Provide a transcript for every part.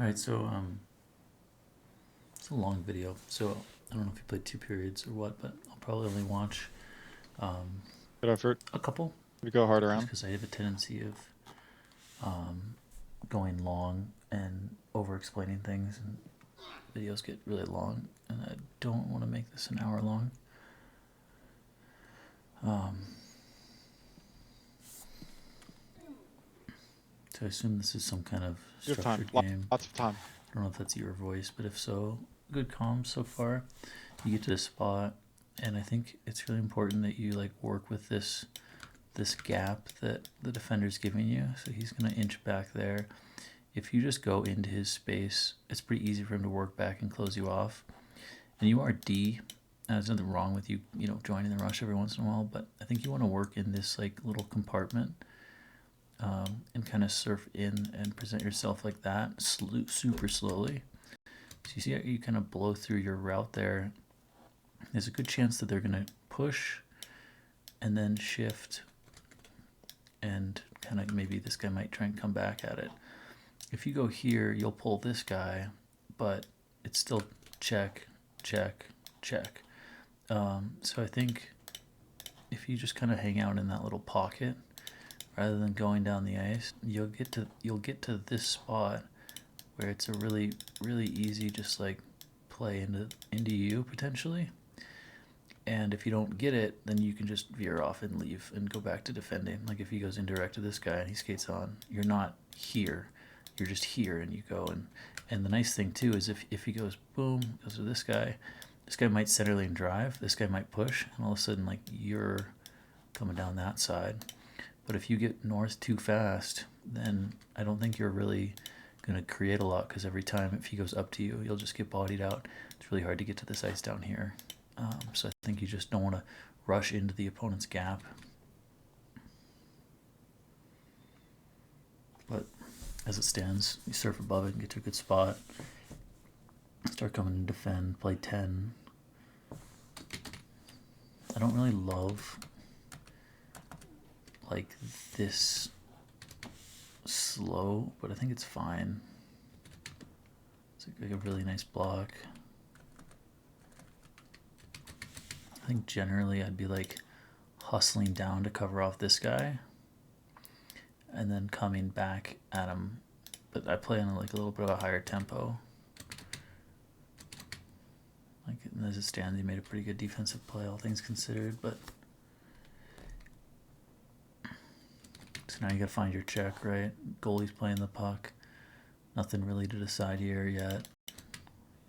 Alright, so it's a long video, so I don't know if you played 2 periods or what, but I'll probably only watch Good effort. a couple, We go hard just around. because I have a tendency of going long and over explaining things, and videos get really long, and I don't want to make this an hour long. So I assume this is some kind of You have time. structured game. Lots of time. I don't know if that's your voice, but if so, good comms so far. You get to this spot, and I think it's really important that you like work with this gap that the defender's giving you. So he's gonna inch back there. If you just go into his space, it's pretty easy for him to work back and close you off. And you are D. There's nothing wrong with you, joining the rush every once in a while, but I think you want to work in this like little compartment and kind of surf in and present yourself like that, super slowly. So you see how you kind of blow through your route there. There's a good chance that they're gonna push and then shift, and kind of maybe this guy might try and come back at it. If you go here, you'll pull this guy, but it's still check, check, check. So I think if you just kind of hang out in that little pocket rather than going down the ice, you'll get to this spot where it's a really easy just like play into you potentially. And if you don't get it, then you can just veer off and leave and go back to defending. Like if he goes indirect to this guy and he skates on, you're not here, you're just here, and you go. And the nice thing too is if he goes boom, goes to this guy might center lane drive, this guy might push, and all of a sudden like you're coming down that side. But if you get north too fast, then I don't think you're really gonna create a lot, because every time if he goes up to you, you'll just get bodied out. It's really hard to get to this ice down here. So I think you just don't want to rush into the opponent's gap. But as it stands, you surf above it and get to a good spot. Start coming to defend, play 10. I don't really love like this slow, but I think it's fine. It's like a really nice block. I think generally I'd be like hustling down to cover off this guy and then coming back at him, but I play on like a little bit of a higher tempo. Like as it stands, he made a pretty good defensive play, all things considered, but so now you gotta find your check, right? Goalie's playing the puck. Nothing really to decide here yet.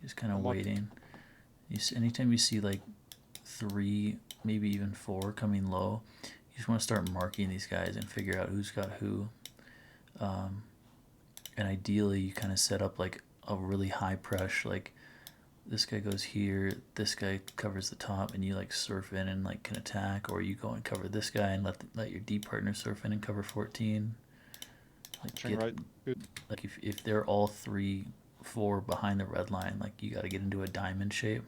Just kind of waiting. Anytime you see like 3, maybe even 4 coming low, you just want to start marking these guys and figure out who's got who. And ideally, you kind of set up like a really high pressure, like this guy goes here, this guy covers the top, and you like surf in and like can attack, or you go and cover this guy and let your D partner surf in and cover 14. Like Right. Good. like if they're all 3, 4 behind the red line, like you got to get into a diamond shape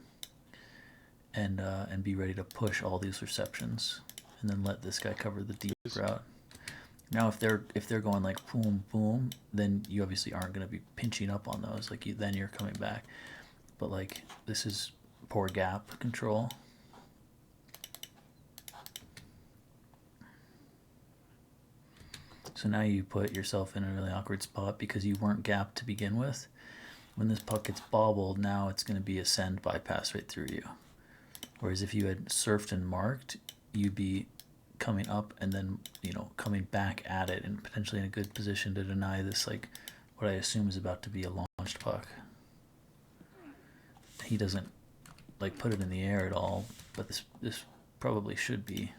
and be ready to push all these receptions, and then let this guy cover the deep route. Now, if they're going like boom boom, then you obviously aren't going to be pinching up on those. Like then you're coming back. But like this is poor gap control. So now you put yourself in a really awkward spot because you weren't gapped to begin with. When this puck gets bobbled, now it's going to be a send bypass right through you. Whereas if you had surfed and marked, you'd be coming up and then coming back at it and potentially in a good position to deny this, like what I assume is about to be a launched puck. He doesn't like put it in the air at all, but this probably should be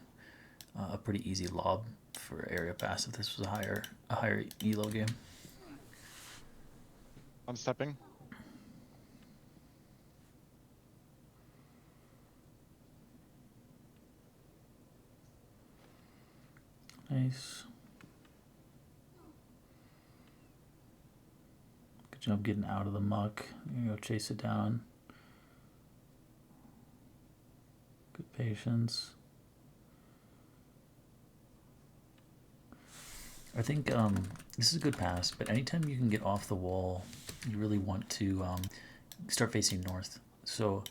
a pretty easy lob for area pass if this was a higher elo game. I'm stepping. Nice. Good job getting out of the muck. You go chase it down. Good patience. I think this is a good pass, but anytime you can get off the wall you really want to start facing north. So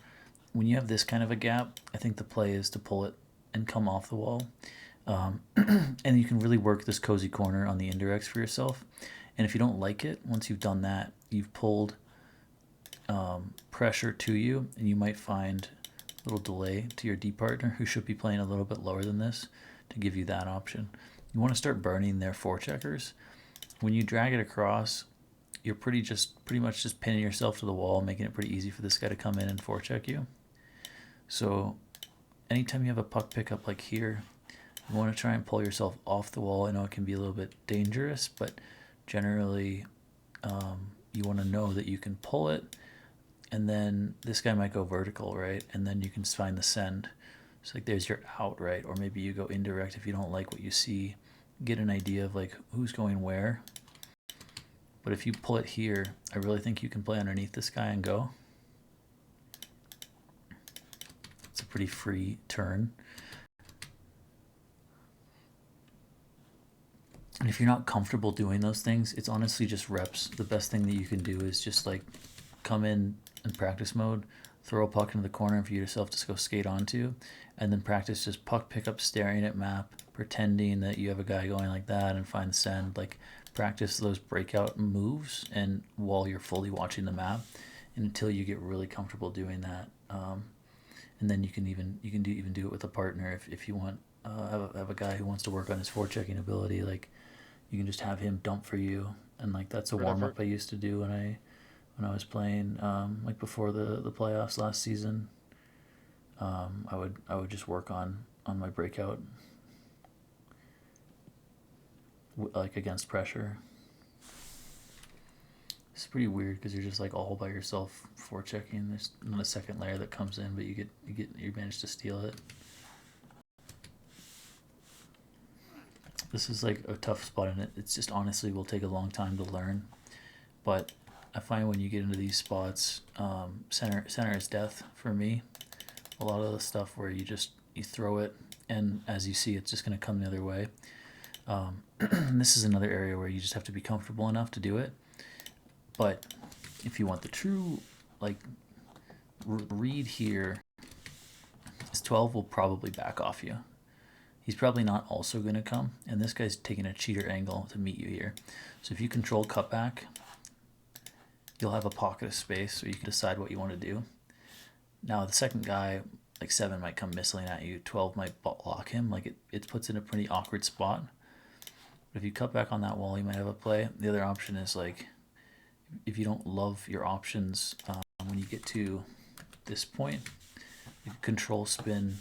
when you have this kind of a gap, I think the play is to pull it and come off the wall. And you can really work this cozy corner on the indirects for yourself. And if you don't like it, once you've done that, you've pulled pressure to you, and you might find a little delay to your D partner, who should be playing a little bit lower than this, to give you that option. You want to start burning their forecheckers. When you drag it across, you're pretty much just pinning yourself to the wall, making it pretty easy for this guy to come in and forecheck you. So anytime you have a puck pickup like here, you want to try and pull yourself off the wall. I know it can be a little bit dangerous, but generally you want to know that you can pull it, and then this guy might go vertical, right? And then you can find the send. So like there's your out, right? Or maybe you go indirect if you don't like what you see. Get an idea of like who's going where. But if you pull it here, I really think you can play underneath this guy and go. It's a pretty free turn. And if you're not comfortable doing those things, it's honestly just reps. The best thing that you can do is just like come in practice mode, throw a puck into the corner for yourself to go skate onto, and then practice just puck pickup, staring at map, pretending that you have a guy going like that, and find send. Like practice those breakout moves, and while you're fully watching the map, and until you get really comfortable doing that, and then you can do it with a partner if you want. Have a guy who wants to work on his forechecking ability, like you can just have him dump for you, and like that's a warm up I used to do when I was playing like before the playoffs last season. I would just work on my breakout like against pressure. It's pretty weird because you're just like all by yourself forechecking. There's not a second layer that comes in, but you manage to steal it. This is like a tough spot in it. It's just honestly will take a long time to learn, but I find when you get into these spots, center is death for me. A lot of the stuff where you throw it, and as you see, it's just going to come the other way. This is another area where you just have to be comfortable enough to do it. But if you want the true like read here, this 12 will probably back off you. He's probably not also going to come, and this guy's taking a cheater angle to meet you here. So if you control cutback, you'll have a pocket of space so you can decide what you want to do. Now the second guy, like 7, might come missiling at you. 12 might block him. Like it puts in a pretty awkward spot. But if you cut back on that wall, you might have a play. The other option is like, if you don't love your options when you get to this point, you can control spin,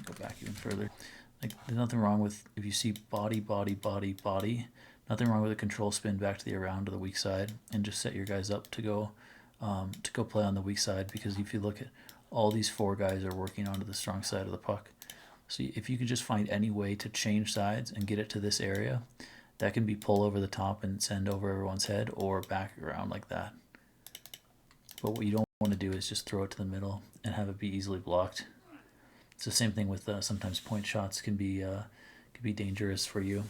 go back even further. Like there's nothing wrong with, if you see body, nothing wrong with a control spin back to the around to the weak side, and just set your guys up to go play on the weak side, because if you look at all these 4 guys are working onto the strong side of the puck. So if you can just find any way to change sides and get it to this area, that can be pull over the top and send over everyone's head, or back around like that. But what you don't want to do is just throw it to the middle and have it be easily blocked. It's the same thing with sometimes point shots can be dangerous for you,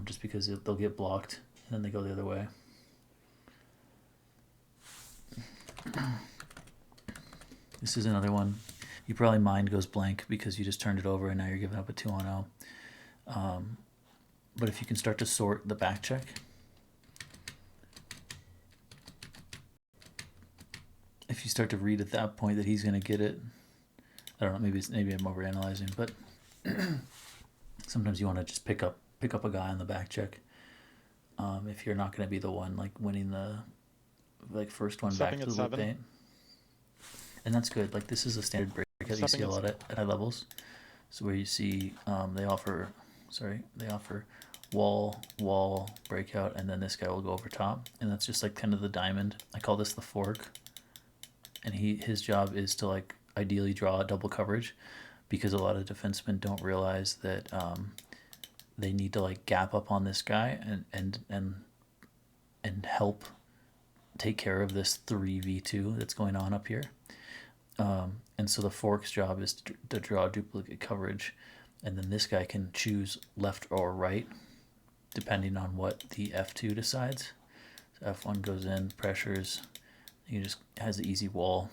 just because they'll get blocked and then they go the other way. This is another one. You probably mind goes blank because you just turned it over and now you're giving up a 2-on-0. But if you can start to sort the back check, if you start to read at that point that he's going to get it, I don't know, maybe I'm overanalyzing, but sometimes you want to just pick up a guy on the back check. If you're not going to be the one like winning the first one back to the loop paint. And that's good. Like this is a standard breakout you see a lot at high levels. So where you see they offer wall breakout, and then this guy will go over top, and that's just like kind of the diamond. I call this the fork, and his job is to like ideally draw a double coverage, because a lot of defensemen don't realize that they need to like gap up on this guy and help take care of this 3v2 that's going on up here. And so the fork's job is to draw duplicate coverage, and then this guy can choose left or right depending on what the F2 decides. So F1 goes in, pressures. He just has an easy wall.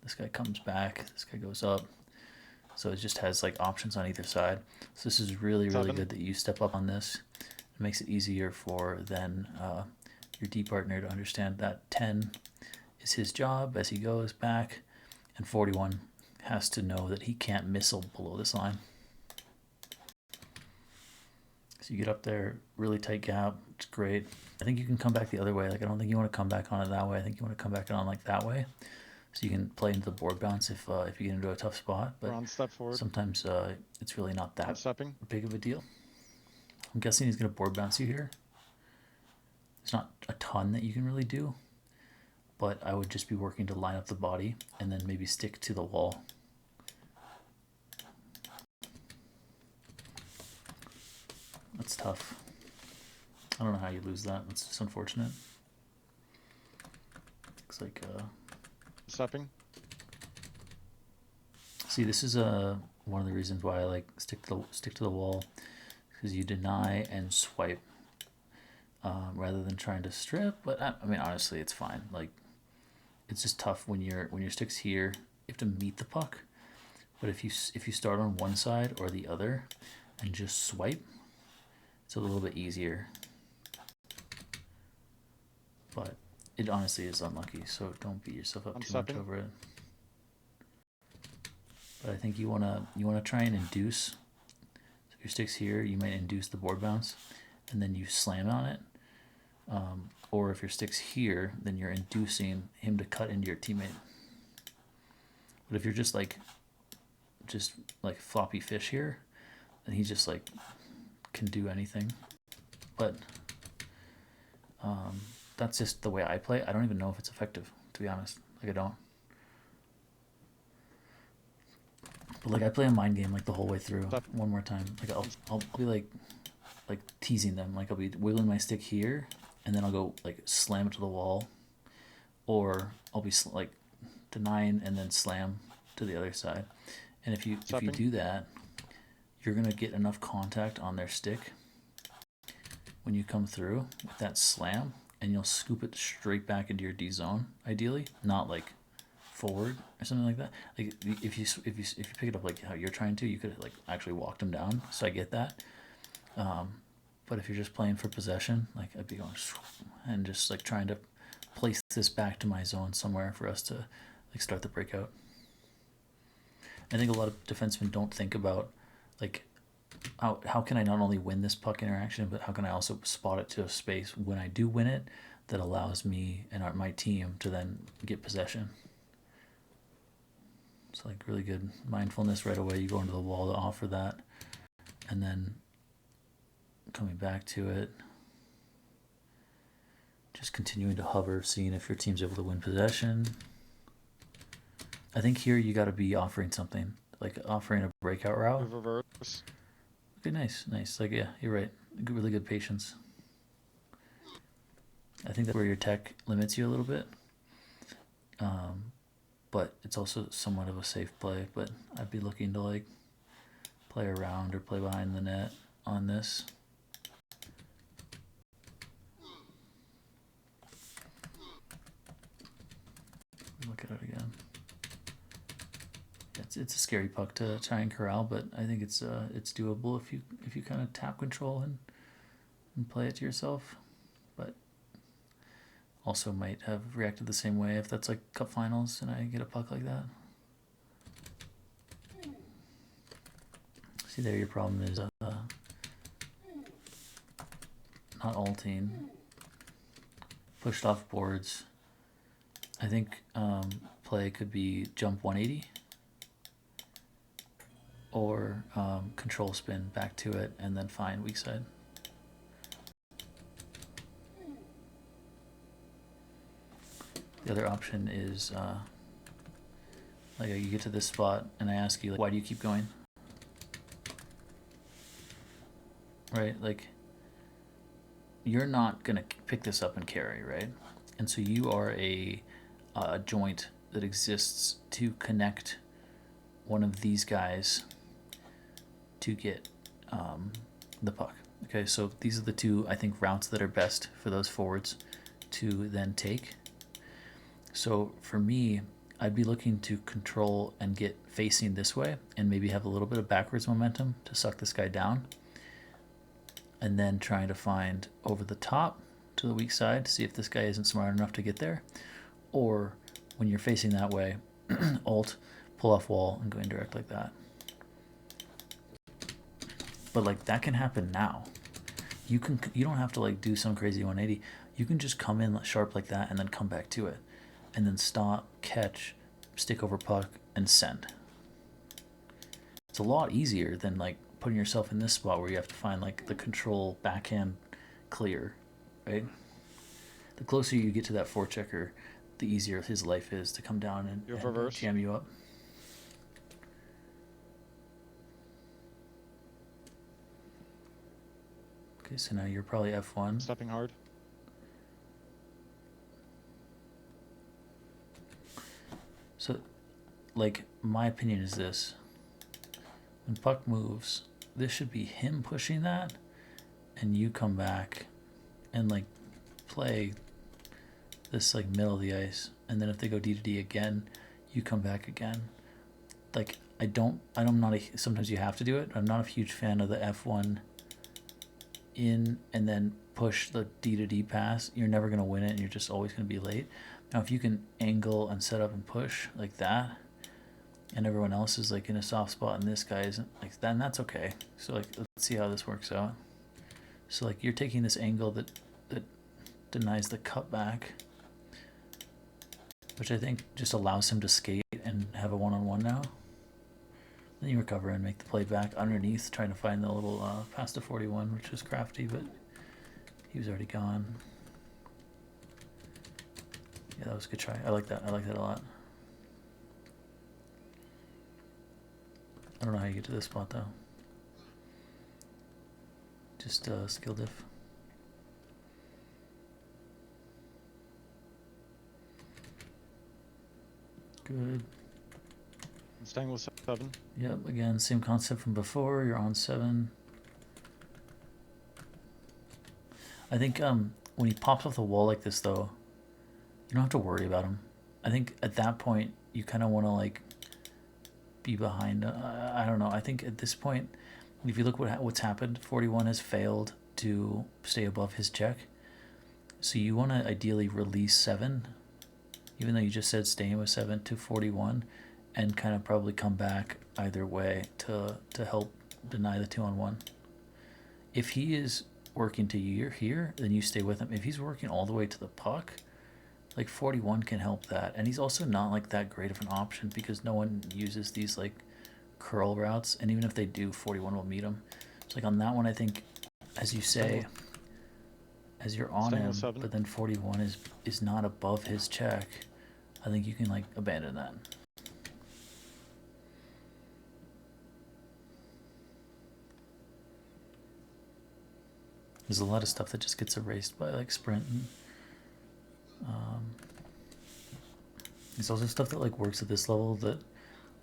This guy comes back. This guy goes up. So it just has like options on either side. So this is really good that you step up on this. It makes it easier for then your D partner to understand that 10 is his job as he goes back, and 41 has to know that he can't missile below this line. So you get up there, really tight gap. It's great. I think you can come back the other way. Like I don't think you want to come back on it that way. I think you want to come back on like that way, so you can play into the board bounce if you get into a tough spot. But Ron, step forward. sometimes it's really not that Stepping. big of a deal. I'm guessing he's gonna board bounce you here. There's not a ton that you can really do, but I would just be working to line up the body and then maybe stick to the wall. That's tough. I don't know how you lose that. It's just unfortunate. Looks like Stepping. see, this is one of the reasons why I like stick to the wall, because you deny and swipe rather than trying to strip. But I mean, honestly, it's fine. Like, it's just tough when your stick's here. You have to meet the puck. But if you start on one side or the other and just swipe, it's a little bit easier. But it honestly is unlucky, so don't beat yourself up too much over it. But I think you wanna try and induce. So if your stick's here, you might induce the board bounce, and then you slam on it. Or if your stick's here, then you're inducing him to cut into your teammate. But if you're just like floppy fish here, then he just like can do anything. But that's just the way I play. I don't even know if it's effective, to be honest. Like I don't. But like I play a mind game like the whole way through. One more time. Like I'll be like teasing them. Like I'll be wiggling my stick here, and then I'll go like slam it to the wall, or I'll be like denying and then slam to the other side. And if you do that, you're gonna get enough contact on their stick when you come through with that slam, and you'll scoop it straight back into your D zone. Ideally, not like forward or something like that. Like if you pick it up like how you're trying to, you could like actually walk them down. So I get that. But if you're just playing for possession, like I'd be going and just like trying to place this back to my zone somewhere for us to like start the breakout. I think a lot of defensemen don't think about like how can I not only win this puck interaction, but how can I also spot it to a space when I do win it that allows me and my team to then get possession. It's like really good mindfulness right away. You go into the wall to offer that, and then coming back to it, just continuing to hover, seeing if your team's able to win possession. I think here you got to be offering something, like offering a breakout route. Reverse. Okay, nice. Like, yeah, you're right. Really good patience. I think that's where your tech limits you a little bit. But it's also somewhat of a safe play. But I'd be looking to like play around or play behind the net on this. Look at it again. It's a scary puck to try and corral, but I think it's doable if you kind of tap control and play it to yourself. But also might have reacted the same way if that's like cup finals and I get a puck like that. See there, your problem is not ulting, pushed off boards. I think play could be jump 180 or control spin back to it and then find weak side. The other option is like you get to this spot and I ask you like, why do you keep going? Right? Like you're not gonna pick this up and carry, right? And so you are a joint that exists to connect one of these guys to get the puck. Okay, so these are the two, I think, routes that are best for those forwards to then take. So for me, I'd be looking to control and get facing this way and maybe have a little bit of backwards momentum to suck this guy down. And then trying to find over the top to the weak side to see if this guy isn't smart enough to get there. Or when you're facing that way, alt, pull off wall, and go indirect like that. But like that can happen now. You don't have to like do some crazy 180. You can just come in sharp like that and then come back to it. And then stop, catch, stick over puck, and send. It's a lot easier than like putting yourself in this spot where you have to find like the control backhand clear, right? The closer you get to that forechecker, the easier his life is to come down and jam you up. Okay, so now you're probably F1. Stepping hard. So, like, my opinion is this. When puck moves, this should be him pushing that, and you come back and, like, play this, like, middle of the ice. And then if they go D to D again, you come back again. Like, sometimes you have to do it. I'm not a huge fan of the F1 in and then push the D to D pass. You're never going to win it, and you're just always going to be late. Now, if you can angle and set up and push like that, and everyone else is like in a soft spot, and this guy isn't like that, and that's okay. So like, let's see how this works out. So like, you're taking this angle that denies the cutback, which I think just allows him to skate and have a one-on-one now. Then you recover and make the play back underneath, trying to find the little pass to 41, which was crafty, but he was already gone. Yeah, that was a good try. I like that. I like that a lot. I don't know how you get to this spot, though. Just skill diff. Good. I'm staying with 7. Yep, again, same concept from before. You're on 7. I think when he pops off the wall like this, though, you don't have to worry about him. I think at that point, you kind of want to, like, be behind. I don't know. I think at this point, if you look what's happened, 41 has failed to stay above his check. So you want to ideally release 7, even though you just said staying with 7 to 41, and kind of probably come back either way to help deny the 2-on-1. If he is working to you here, then you stay with him. If he's working all the way to the puck, like 41 can help that. And he's also not like that great of an option because no one uses these like curl routes. And even if they do, 41 will meet him. So like on that one, I think, as you say, as you're on him, but then 41 is not above his check, I think you can like abandon that. There's a lot of stuff that just gets erased by like sprint and there's also stuff that like works at this level that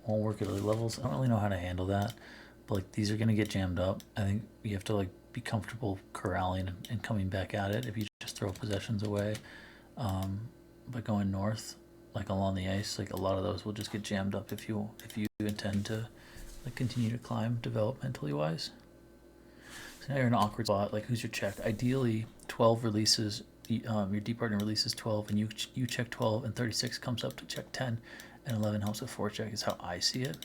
won't work at other levels. I don't really know how to handle that, but like these are gonna get jammed up. I think you have to like be comfortable corralling and coming back at it if you just throw possessions away. But going north, like along the ice, like a lot of those will just get jammed up if you intend to like continue to climb developmentally wise. So now you're in an awkward spot. Like who's your check? Ideally, 12 releases. Your D partner releases 12, and you check 12, and 36 comes up to check 10, and 11 helps with forecheck. Is how I see it.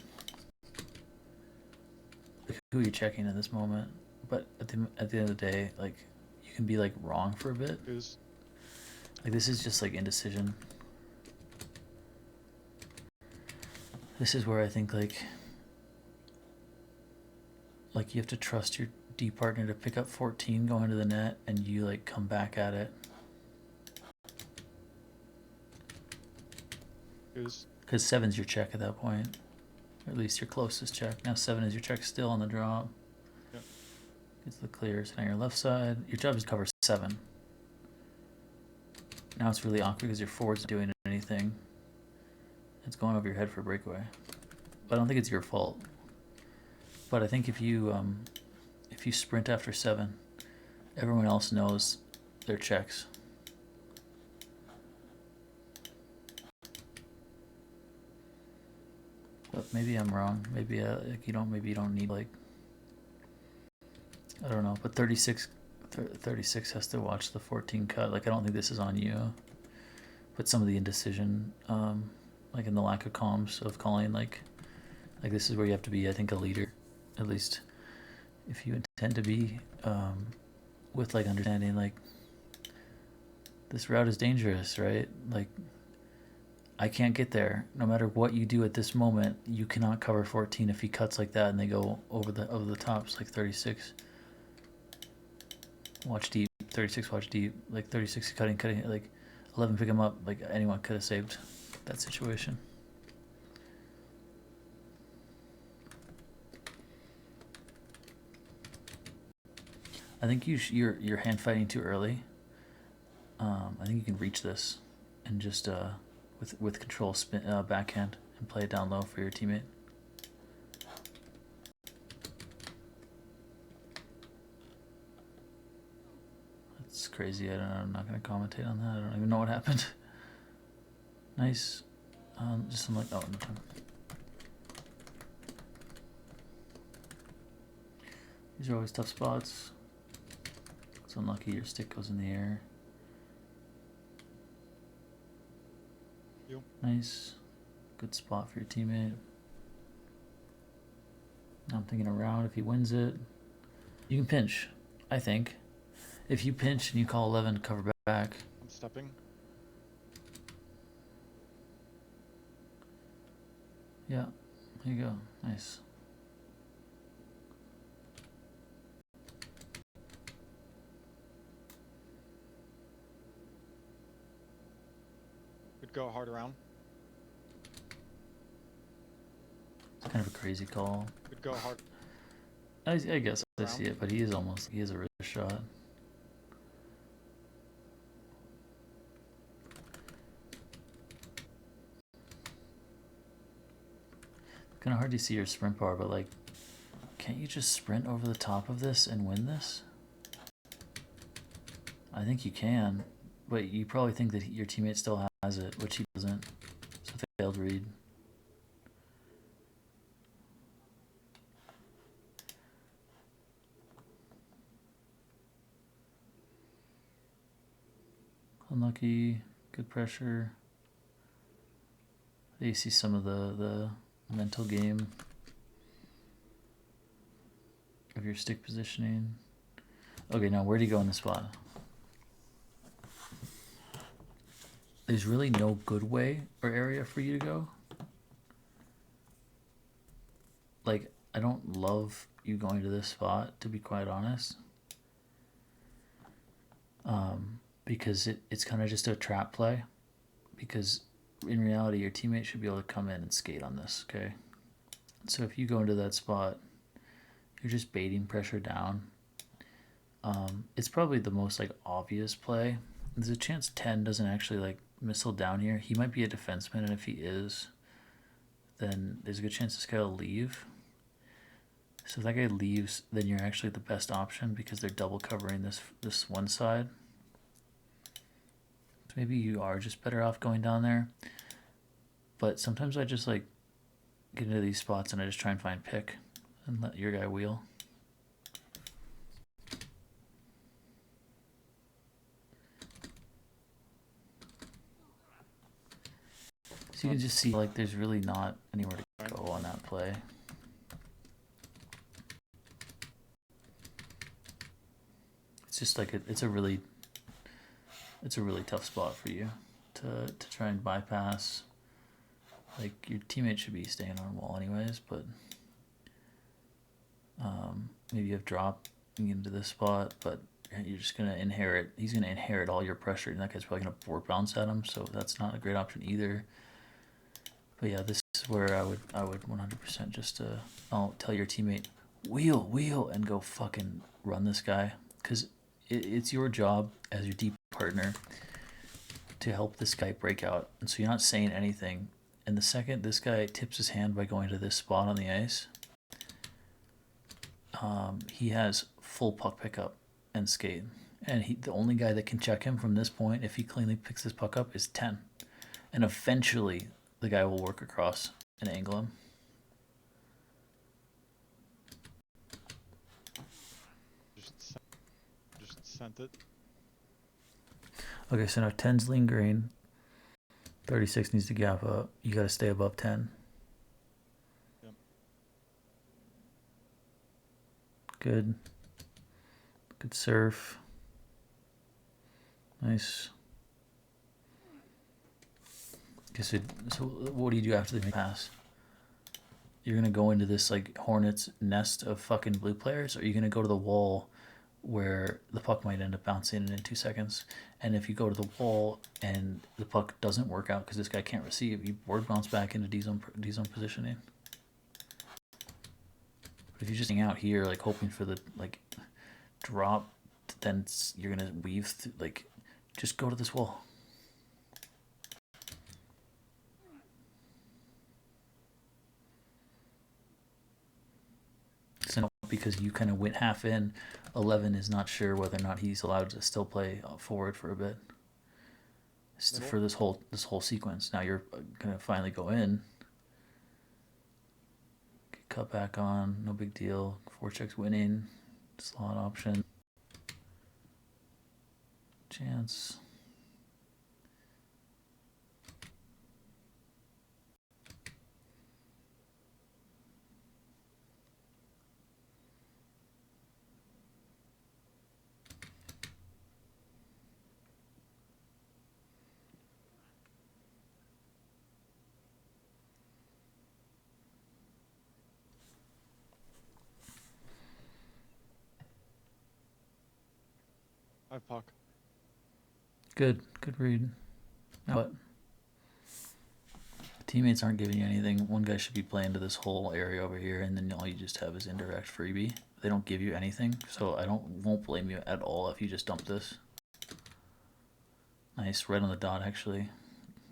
Like, who are you checking in this moment? But at the end of the day, like you can be like wrong for a bit. Like this is just like indecision. This is where I think like you have to trust your D partner to pick up 14 going to the net, and you like come back at it. Because 7's your check at that point, or at least your closest check. Now 7 is your check still on the drop. Yep. Gets the clear. So now your left side. Your job is to cover 7. Now it's really awkward because your forward's doing anything. It's going over your head for a breakaway. But I don't think it's your fault. But I think if you sprint after 7, everyone else knows their checks. But maybe I'm wrong. Maybe like maybe you don't need like, I don't know. But 36 has to watch the 14 cut. Like I don't think this is on you. But some of the indecision, like in the lack of comms of calling, like this is where you have to be, I think, a leader, at least if you intend to be, with like understanding like this route is dangerous, right? Like I can't get there. No matter what you do at this moment, you cannot cover 14 if he cuts like that and they go over the tops like 36. Watch deep, 36 watch deep, like 36 cutting, like 11 pick him up. Like anyone could have saved that situation. I think you're hand fighting too early. I think you can reach this and just with control spin backhand and play it down low for your teammate. That's crazy. I don't know. I'm not gonna commentate on that. I don't even know what happened. Nice. Just some like no time. These are always tough spots. It's unlucky your stick goes in the air. Nice. Good spot for your teammate. Now I'm thinking around if he wins it. You can pinch, I think. If you pinch and you call 11 to cover back. I'm stepping. Yeah, there you go. Nice. Could go hard around. It's kind of a crazy call. Could go hard. I guess I see it, but he is a wrist shot. Kind of hard to see your sprint bar, but like, can't you just sprint over the top of this and win this? I think you can, but you probably think that your teammate still has it, which he doesn't. So failed read. Unlucky. Good pressure. You see some of the mental game of your stick positioning. Okay, now where do you go in the spot? There's really no good way or area for you to go. Like, I don't love you going to this spot, to be quite honest. Because it's kind of just a trap play. Because in reality, your teammate should be able to come in and skate on this, okay? So if you go into that spot, you're just baiting pressure down. It's probably the most like obvious play. There's a chance 10 doesn't actually like missile down here. He might be a defenseman, and if he is, then there's a good chance this guy will leave. So if that guy leaves, then you're actually the best option because they're double covering this one side. So maybe you are just better off going down there. But sometimes I just like get into these spots and I just try and find pick and let your guy wheel. So you can just see like there's really not anywhere to go on that play. It's just like it's a really tough spot for you to try and bypass. Like your teammate should be staying on wall anyways, but maybe you have drop into this spot, but you're just gonna inherit. He's gonna inherit all your pressure, and that guy's probably gonna board bounce at him. So that's not a great option either. But yeah, this is where I would 100% just I'll tell your teammate wheel and go fucking run this guy, because it's your job as your deep partner to help this guy break out. And so you're not saying anything. And the second this guy tips his hand by going to this spot on the ice, he has full puck pickup and skate. And the only guy that can check him from this point, if he cleanly picks this puck up, is 10. And eventually, the guy will work across and angle him. sent it. Okay, so now 10's lean green. 36 needs to gap up. You gotta stay above 10. Yep. Good. Good surf. Nice. Okay, so what do you do after the pass? You're gonna go into this like hornet's nest of fucking blue players, or are you gonna go to the wall where the puck might end up bouncing in 2 seconds? And if you go to the wall and the puck doesn't work out because this guy can't receive, you board bounce back into D zone positioning. But if you're just hang out here, like hoping for the like drop, then you're gonna weave through, like, just go to this wall. So because you kind of went half in, 11 is not sure whether or not he's allowed to still play forward for a bit. For this whole sequence. Now you're gonna finally go in. Cut back on, no big deal. 4 checks winning, slot option. Chance. I have puck. Good read. But the teammates aren't giving you anything. One guy should be playing to this whole area over here, and then all you just have is indirect freebie. They don't give you anything, so I won't blame you at all if you just dump this. Nice, right on the dot actually.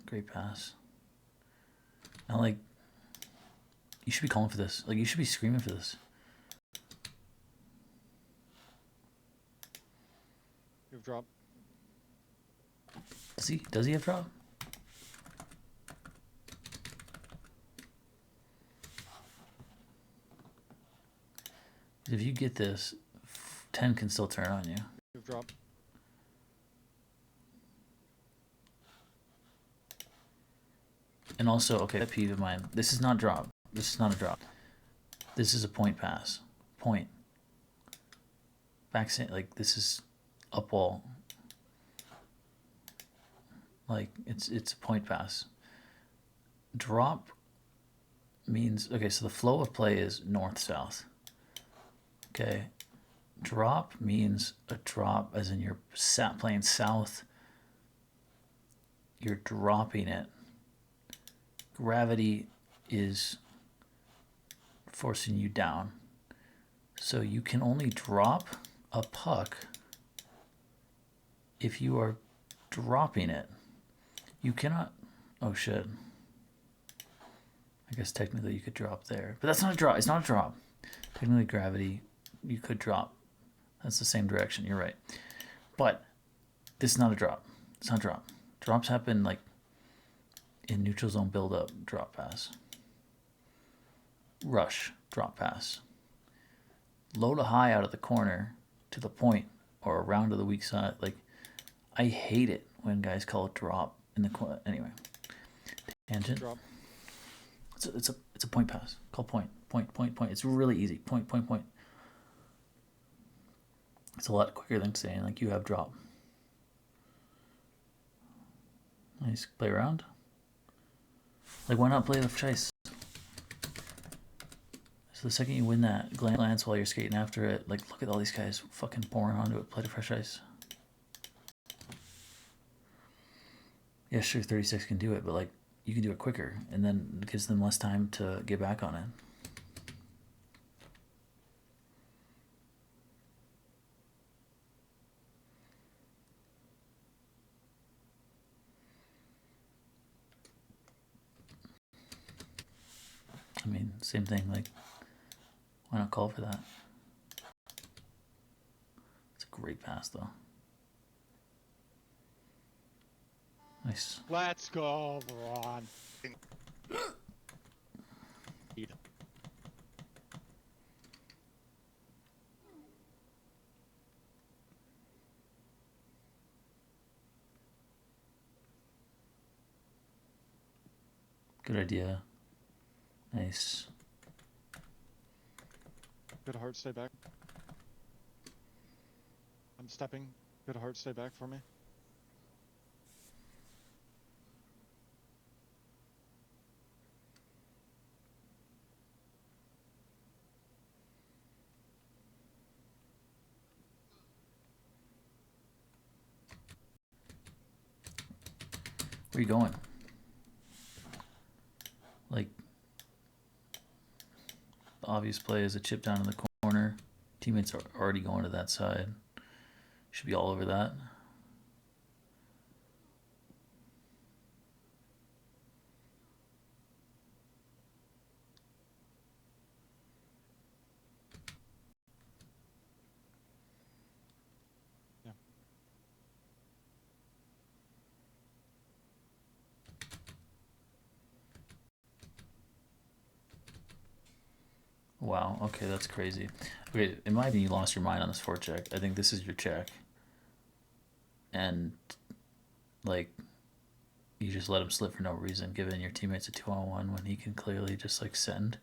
Great pass. Now, like, you should be calling for this. Like, you should be screaming for this. You've dropped. Does he have drop? If you get this, 10 can still turn on you. You've dropped. And also, okay, that peeve of mine. This is not drop. This is not a drop. This is a point pass. Point. Back, like, this is up wall. Like, it's a point pass. Drop means, okay, so the flow of play is north-south. Okay. Drop means a drop, as in you're playing south. You're dropping it. Gravity is forcing you down. So you can only drop a puck if you are dropping it. You cannot. Oh shit. I guess technically you could drop there, but that's not a drop. It's not a drop. Technically, gravity, you could drop. That's the same direction. You're right. But this is not a drop. It's not a drop. Drops happen like in neutral zone build up, drop pass. Rush, drop pass. Low to high out of the corner to the point or around to the weak side. Like, I hate it when guys call it drop in the corner. Anyway, tangent. Drop. It's a point pass. Call point. It's really easy. Point. It's a lot quicker than saying like you have drop. Nice play around. Like, why not play the chase? So the second you win that glance while you're skating after it, like, look at all these guys fucking pouring onto it. Play the fresh ice. Yeah, sure, 36 can do it, but like, you can do it quicker, and then it gives them less time to get back on it. I mean, same thing, like, why not call for that? It's a great pass, though. Nice. Let's go, Ron. Good idea. Nice. Good heart, stay back. I'm stepping. Good heart, stay back for me. Where you going? Like, the obvious play is a chip down in the corner. Teammates are already going to that side. Should be all over that. Yeah. Wow, okay, that's crazy. Okay, in my opinion, you lost your mind on this forecheck. I think this is your check. And, like, you just let him slip for no reason, giving your teammates a 2-on-1 when he can clearly just, like, send.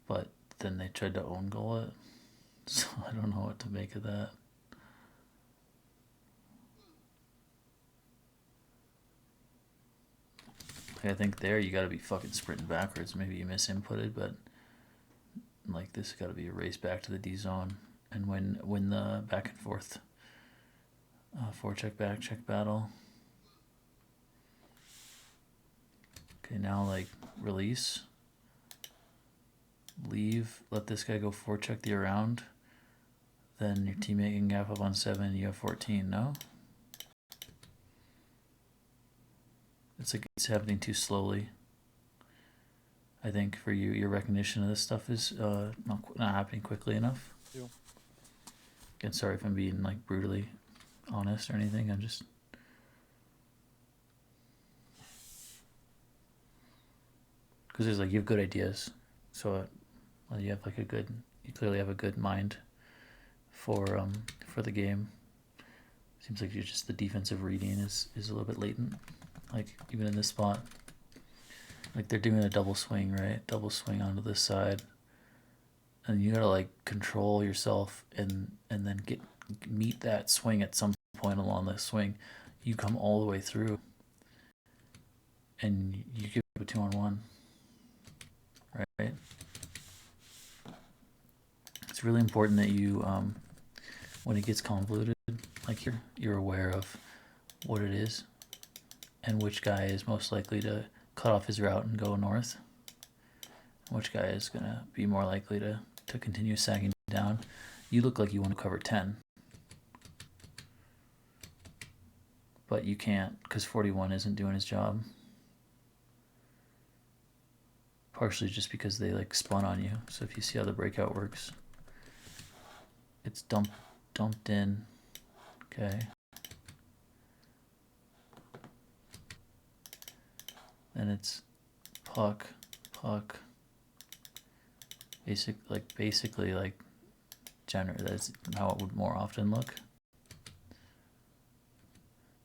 But then they tried to own goal it. So I don't know what to make of that. I think there you got to be fucking sprinting backwards. Maybe you misinputted, but like this got to be a race back to the D zone and win the back and forth forecheck back check battle. Okay, now like release, leave, let this guy go forecheck the around. Then your teammate can gap up on 7. You have 14. No. It's like it's happening too slowly. I think for you, your recognition of this stuff is not happening quickly enough. Yeah. Again, sorry if I'm being like brutally honest or anything. I'm just because there's like you have good ideas, so you have like you clearly have a good mind for the game. Seems like you're just the defensive reading is a little bit latent. Like even in this spot, like they're doing a double swing, right? Double swing onto this side, and you gotta like control yourself and then meet that swing at some point along the swing. You come all the way through, and you give a 2-on-1, right? It's really important that you, when it gets convoluted, like you're aware of what it is and which guy is most likely to cut off his route and go north, and which guy is gonna be more likely to continue sagging down. You look like you want to cover 10, but you can't because 41 isn't doing his job. Partially just because they like spun on you. So if you see how the breakout works, it's dumped in. Okay. Then it's puck. Basically like generally that's how it would more often look.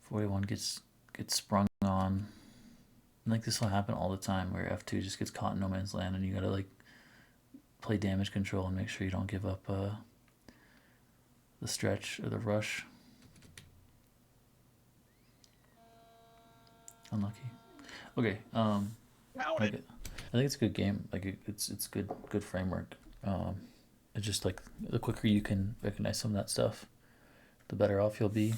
41 gets sprung on. And like this will happen all the time where F2 just gets caught in no man's land and you gotta like play damage control and make sure you don't give up the stretch or the rush. Unlucky. Okay. I think it's a good game. Like it's good framework. It's just like the quicker you can recognize some of that stuff, the better off you'll be.